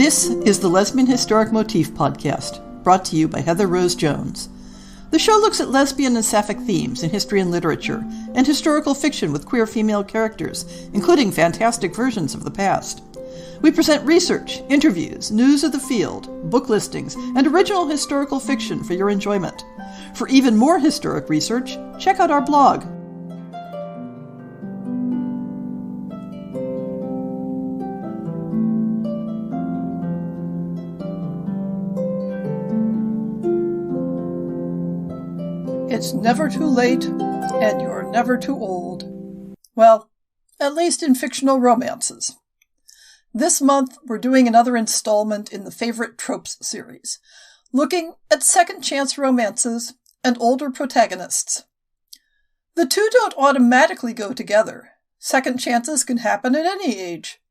This is the Lesbian Historic Motif Podcast, brought to you by Heather Rose Jones. The show looks at lesbian and sapphic themes in history and literature, and historical fiction with queer female characters, including fantastic versions of the past. We present research, interviews, news of the field, book listings, and original historical fiction for your enjoyment. For even more historic research, check out our blog. It's never too late, and you're never too old. Well, at least in fictional romances. This month, we're doing another installment in the Favorite Tropes series, looking at second chance romances and older protagonists. The two don't automatically go together. Second chances can happen at any age.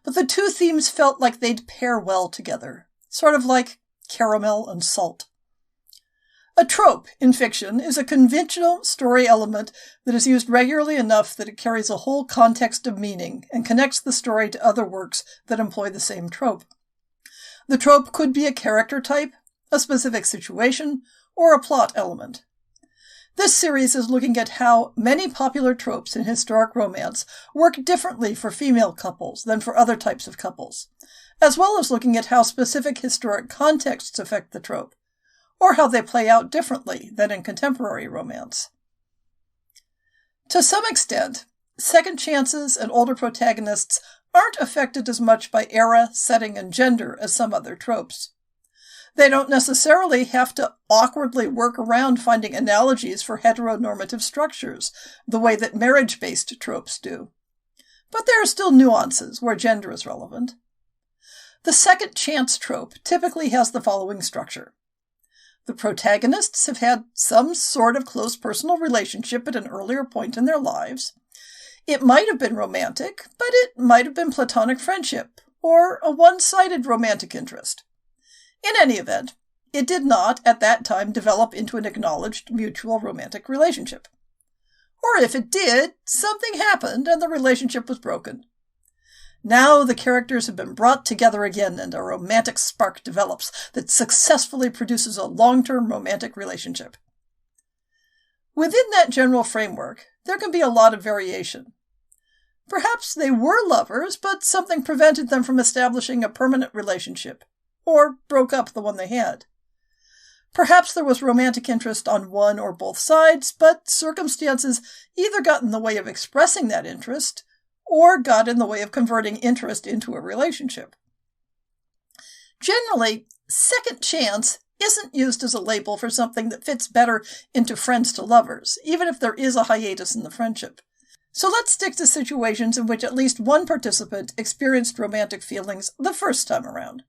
But the two themes felt like they'd pair well together, sort of like caramel and salt. A trope in fiction is a conventional story element that is used regularly enough that it carries a whole context of meaning and connects the story to other works that employ the same trope. The trope could be a character type, a specific situation, or a plot element. This series is looking at how many popular tropes in historic romance work differently for female couples than for other types of couples, as well as looking at how specific historic contexts affect the trope, or how they play out differently than in contemporary romance. To some extent, second chances and older protagonists aren't affected as much by era, setting, and gender as some other tropes. They don't necessarily have to awkwardly work around finding analogies for heteronormative structures, the way that marriage-based tropes do. But there are still nuances where gender is relevant. The second chance trope typically has the following structure. The protagonists have had some sort of close personal relationship at an earlier point in their lives. It might have been romantic, but it might have been platonic friendship, or a one-sided romantic interest. In any event, it did not, at that time, develop into an acknowledged mutual romantic relationship. Or if it did, something happened and the relationship was broken. Now the characters have been brought together again and a romantic spark develops that successfully produces a long-term romantic relationship. Within that general framework, there can be a lot of variation. Perhaps they were lovers, but something prevented them from establishing a permanent relationship, or broke up the one they had. Perhaps there was romantic interest on one or both sides, but circumstances either got in the way of expressing that interest, or got in the way of converting interest into a relationship. Generally, second chance isn't used as a label for something that fits better into friends to lovers, even if there is a hiatus in the friendship. So let's stick to situations in which at least one participant experienced romantic feelings the first time around.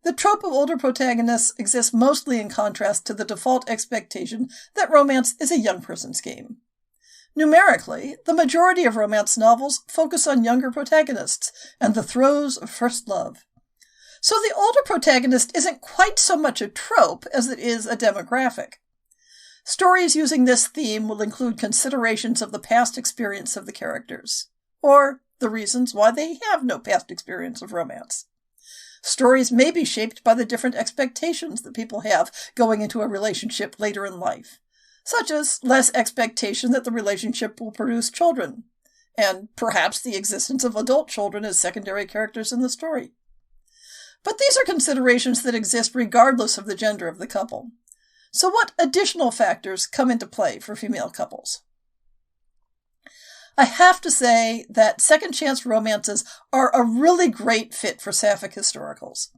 The trope of older protagonists exists mostly in contrast to the default expectation that romance is a young person's game. Numerically, the majority of romance novels focus on younger protagonists and the throes of first love. So the older protagonist isn't quite so much a trope as it is a demographic. Stories using this theme will include considerations of the past experience of the characters, or the reasons why they have no past experience of romance. Stories may be shaped by the different expectations that people have going into a relationship later in life, such as less expectation that the relationship will produce children, and perhaps the existence of adult children as secondary characters in the story. But these are considerations that exist regardless of the gender of the couple. So what additional factors come into play for female couples? I have to say that second chance romances are a really great fit for sapphic historicals.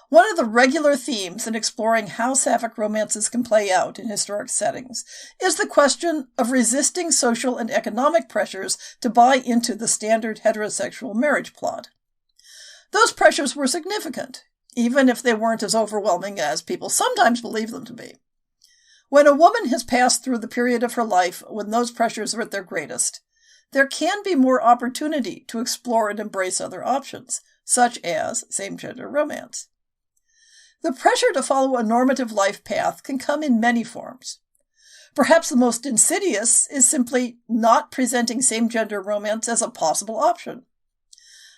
One of the regular themes in exploring how sapphic romances can play out in historic settings is the question of resisting social and economic pressures to buy into the standard heterosexual marriage plot. Those pressures were significant, even if they weren't as overwhelming as people sometimes believe them to be. When a woman has passed through the period of her life when those pressures are at their greatest, there can be more opportunity to explore and embrace other options, such as same-gender romance. The pressure to follow a normative life path can come in many forms. Perhaps the most insidious is simply not presenting same-gender romance as a possible option.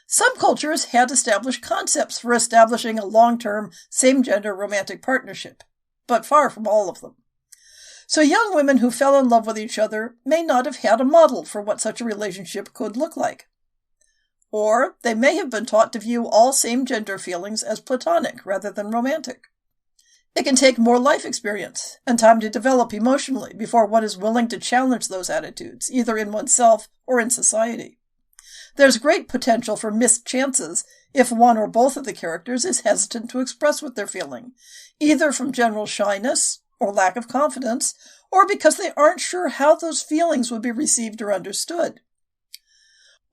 Some cultures had established concepts for establishing a long-term, same-gender romantic partnership, but far from all of them. So young women who fell in love with each other may not have had a model for what such a relationship could look like. Or they may have been taught to view all same-gender feelings as platonic rather than romantic. It can take more life experience and time to develop emotionally before one is willing to challenge those attitudes, either in oneself or in society. There's great potential for missed chances if one or both of the characters is hesitant to express what they're feeling, either from general shyness or lack of confidence, or because they aren't sure how those feelings would be received or understood.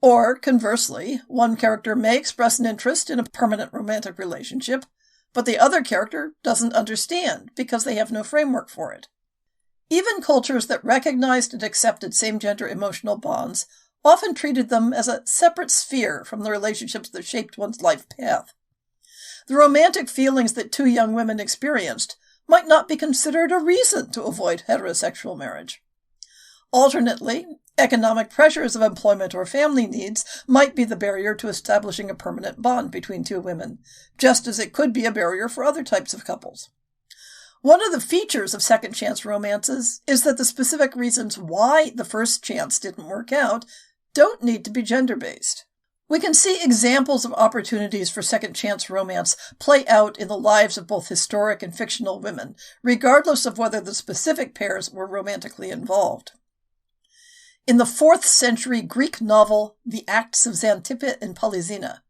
Or, conversely, one character may express an interest in a permanent romantic relationship, but the other character doesn't understand because they have no framework for it. Even cultures that recognized and accepted same-gender emotional bonds often treated them as a separate sphere from the relationships that shaped one's life path. The romantic feelings that two young women experienced might not be considered a reason to avoid heterosexual marriage. Alternately, economic pressures of employment or family needs might be the barrier to establishing a permanent bond between two women, just as it could be a barrier for other types of couples. One of the features of second chance romances is that the specific reasons why the first chance didn't work out don't need to be gender-based. We can see examples of opportunities for second chance romance play out in the lives of both historic and fictional women, regardless of whether the specific pairs were romantically involved. In the 4th century Greek novel The Acts of Xanthippe and Polysena,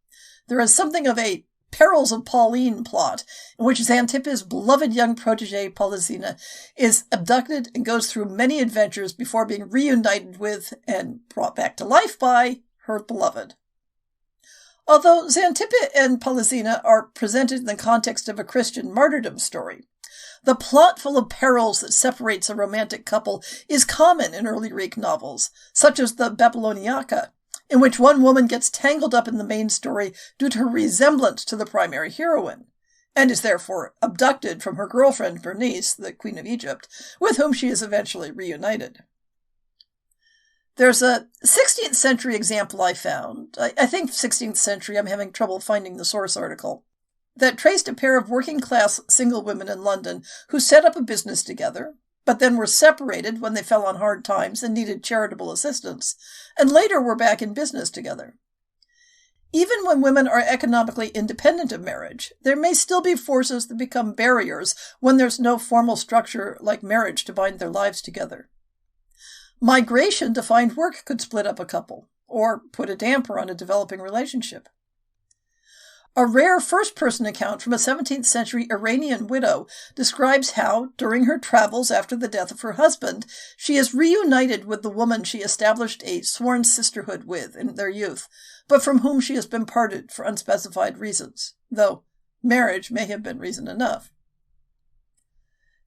there is something of a Perils of Pauline plot, in which Xanthippe's beloved young protege Polysena is abducted and goes through many adventures before being reunited with and brought back to life by her beloved. Although Xanthippe and Polysena are presented in the context of a Christian martyrdom story, the plot full of perils that separates a romantic couple is common in early Greek novels, such as the Babyloniaca, in which one woman gets tangled up in the main story due to her resemblance to the primary heroine, and is therefore abducted from her girlfriend Bernice, the Queen of Egypt, with whom she is eventually reunited. There's a 16th century example I found, I think 16th century, I'm having trouble finding the source article, that traced a pair of working-class single women in London who set up a business together, but then were separated when they fell on hard times and needed charitable assistance, and later were back in business together. Even when women are economically independent of marriage, there may still be forces that become barriers when there's no formal structure like marriage to bind their lives together. Migration to find work could split up a couple, or put a damper on a developing relationship. A rare first-person account from a 17th century Iranian widow describes how, during her travels after the death of her husband, she is reunited with the woman she established a sworn sisterhood with in their youth, but from whom she has been parted for unspecified reasons, though marriage may have been reason enough.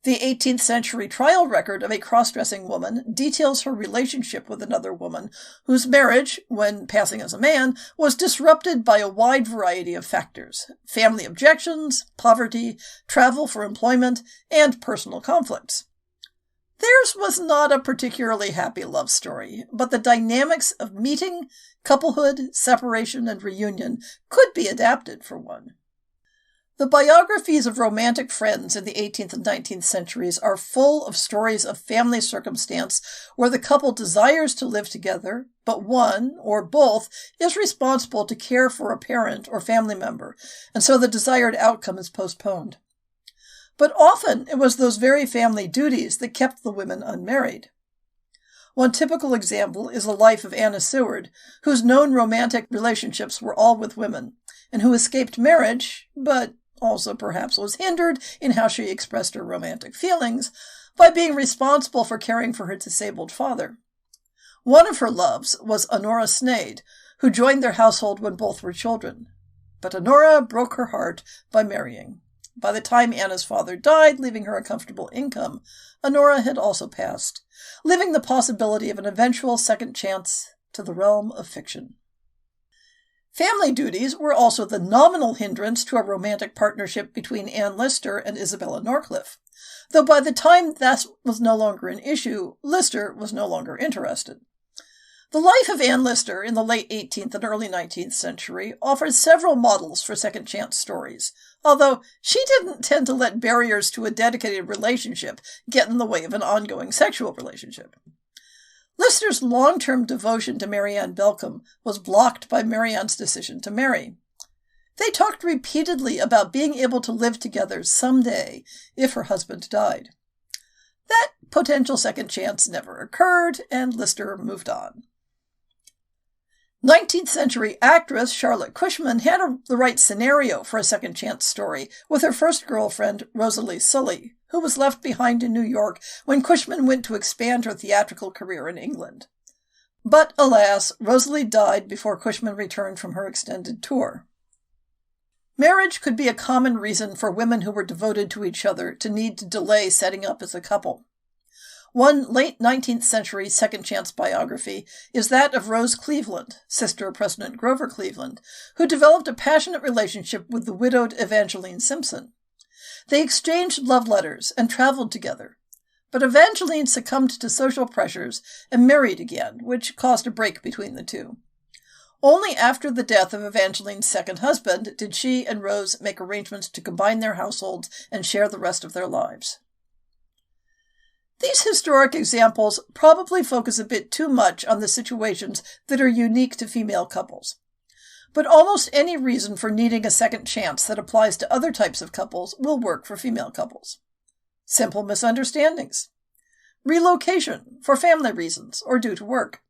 The 18th century trial record of a cross-dressing woman details her relationship with another woman whose marriage, when passing as a man, was disrupted by a wide variety of factors: family objections, poverty, travel for employment, and personal conflicts. Theirs was not a particularly happy love story, but the dynamics of meeting, couplehood, separation, and reunion could be adapted for one. The biographies of romantic friends in the 18th and 19th centuries are full of stories of family circumstance where the couple desires to live together, but one, or both, is responsible to care for a parent or family member, and so the desired outcome is postponed. But often it was those very family duties that kept the women unmarried. One typical example is the life of Anna Seward, whose known romantic relationships were all with women, and who escaped marriage, but also perhaps was hindered in how she expressed her romantic feelings by being responsible for caring for her disabled father. One of her loves was Honora Sneyd, who joined their household when both were children. But Honora broke her heart by marrying. By the time Anna's father died, leaving her a comfortable income, Honora had also passed, leaving the possibility of an eventual second chance to the realm of fiction. Family duties were also the nominal hindrance to a romantic partnership between Anne Lister and Isabella Norcliffe, though by the time that was no longer an issue, Lister was no longer interested. The life of Anne Lister in the late 18th and early 19th century offers several models for second chance stories, although she didn't tend to let barriers to a dedicated relationship get in the way of an ongoing sexual relationship. Lister's long-term devotion to Marianne Belcombe was blocked by Marianne's decision to marry. They talked repeatedly about being able to live together someday if her husband died. That potential second chance never occurred, and Lister moved on. 19th century actress Charlotte Cushman had the right scenario for a second chance story with her first girlfriend, Rosalie Sully, who was left behind in New York when Cushman went to expand her theatrical career in England. But alas, Rosalie died before Cushman returned from her extended tour. Marriage could be a common reason for women who were devoted to each other to need to delay setting up as a couple. One late 19th century second chance biography is that of Rose Cleveland, sister of President Grover Cleveland, who developed a passionate relationship with the widowed Evangeline Simpson. They exchanged love letters and traveled together, but Evangeline succumbed to social pressures and married again, which caused a break between the two. Only after the death of Evangeline's second husband did she and Rose make arrangements to combine their households and share the rest of their lives. These historic examples probably focus a bit too much on the situations that are unique to female couples. But almost any reason for needing a second chance that applies to other types of couples will work for female couples. Simple misunderstandings. Relocation for family reasons or due to work.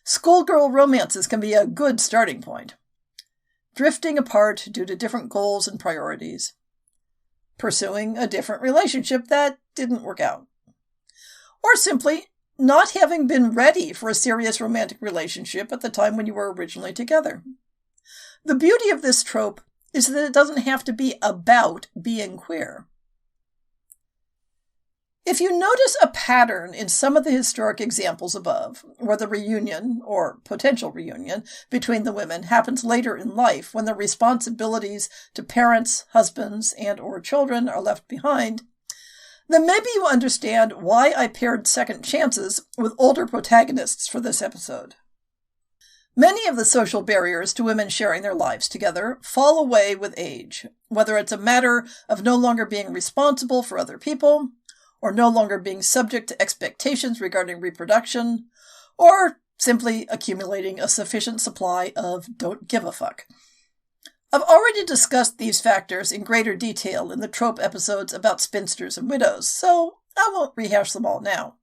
Schoolgirl romances can be a good starting point. Drifting apart due to different goals and priorities. Pursuing a different relationship that didn't work out. Or simply not having been ready for a serious romantic relationship at the time when you were originally together. The beauty of this trope is that it doesn't have to be about being queer. If you notice a pattern in some of the historic examples above, where the reunion, or potential reunion, between the women happens later in life when the responsibilities to parents, husbands, and/or children are left behind, then maybe you understand why I paired second chances with older protagonists for this episode. Many of the social barriers to women sharing their lives together fall away with age, whether it's a matter of no longer being responsible for other people, or no longer being subject to expectations regarding reproduction, or simply accumulating a sufficient supply of don't give a fuck. I've already discussed these factors in greater detail in the trope episodes about spinsters and widows, so I won't rehash them all now.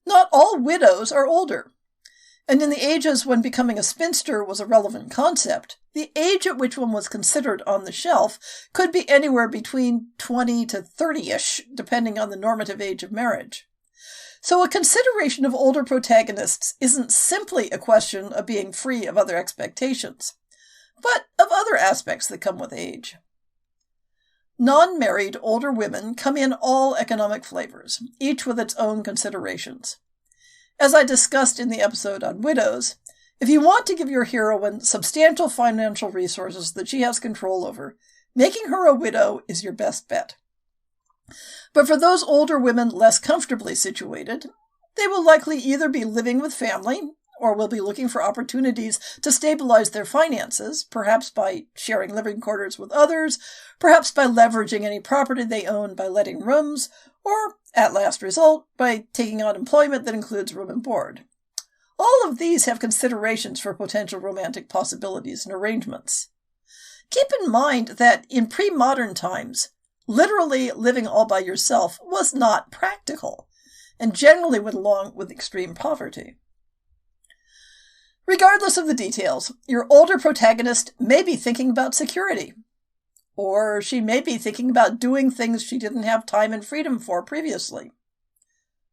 Not all widows are older, and in the ages when becoming a spinster was a relevant concept, the age at which one was considered on the shelf could be anywhere between 20 to 30-ish, depending on the normative age of marriage. So a consideration of older protagonists isn't simply a question of being free of other expectations, but of other aspects that come with age. Non-married older women come in all economic flavors, each with its own considerations. As I discussed in the episode on widows, if you want to give your heroine substantial financial resources that she has control over, making her a widow is your best bet. But for those older women less comfortably situated, they will likely either be living with family, or will be looking for opportunities to stabilize their finances, perhaps by sharing living quarters with others, perhaps by leveraging any property they own by letting rooms, or, at last result, by taking on employment that includes room and board. All of these have considerations for potential romantic possibilities and arrangements. Keep in mind that in pre-modern times, literally living all by yourself was not practical, and generally went along with extreme poverty. Regardless of the details, your older protagonist may be thinking about security. Or she may be thinking about doing things she didn't have time and freedom for previously.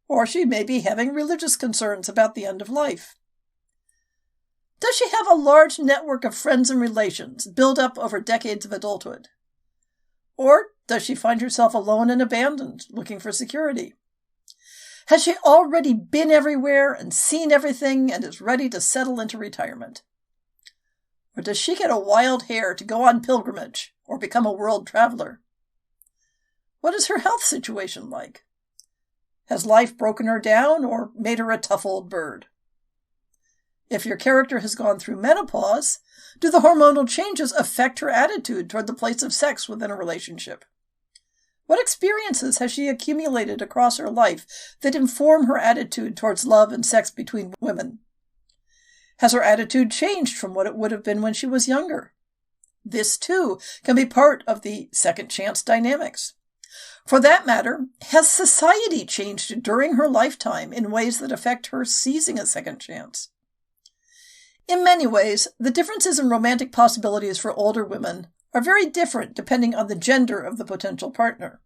Or she may be having religious concerns about the end of life. Does she have a large network of friends and relations built up over decades of adulthood? Or does she find herself alone and abandoned, looking for security? Has she already been everywhere and seen everything and is ready to settle into retirement? Or does she get a wild hair to go on pilgrimage or become a world traveler? What is her health situation like? Has life broken her down or made her a tough old bird? If your character has gone through menopause, do the hormonal changes affect her attitude toward the place of sex within a relationship? What experiences has she accumulated across her life that inform her attitude towards love and sex between women? Has her attitude changed from what it would have been when she was younger? This, too, can be part of the second chance dynamics. For that matter, has society changed during her lifetime in ways that affect her seizing a second chance? In many ways, the differences in romantic possibilities for older women are very different depending on the gender of the potential partner.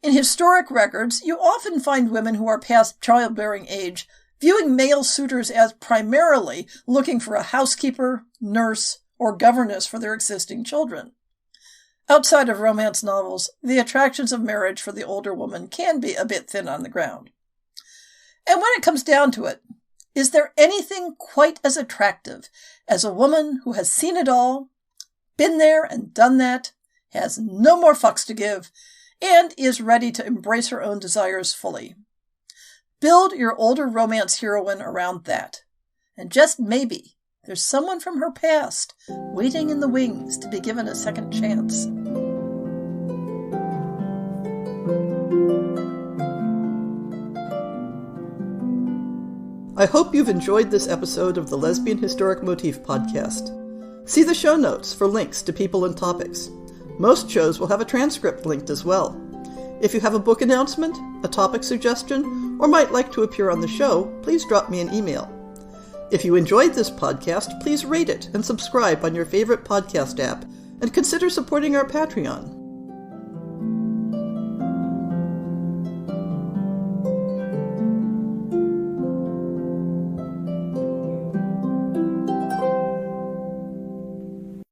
In historic records, you often find women who are past childbearing age viewing male suitors as primarily looking for a housekeeper, nurse, or governess for their existing children. Outside of romance novels, the attractions of marriage for the older woman can be a bit thin on the ground. And when it comes down to it, is there anything quite as attractive as a woman who has seen it all, been there and done that, has no more fucks to give, and is ready to embrace her own desires fully? Build your older romance heroine around that. And just maybe, there's someone from her past waiting in the wings to be given a second chance. I hope you've enjoyed this episode of the Lesbian Historic Motif Podcast. See the show notes for links to people and topics. Most shows will have a transcript linked as well. If you have a book announcement, a topic suggestion, or might like to appear on the show, please drop me an email. If you enjoyed this podcast, please rate it and subscribe on your favorite podcast app, and consider supporting our Patreon.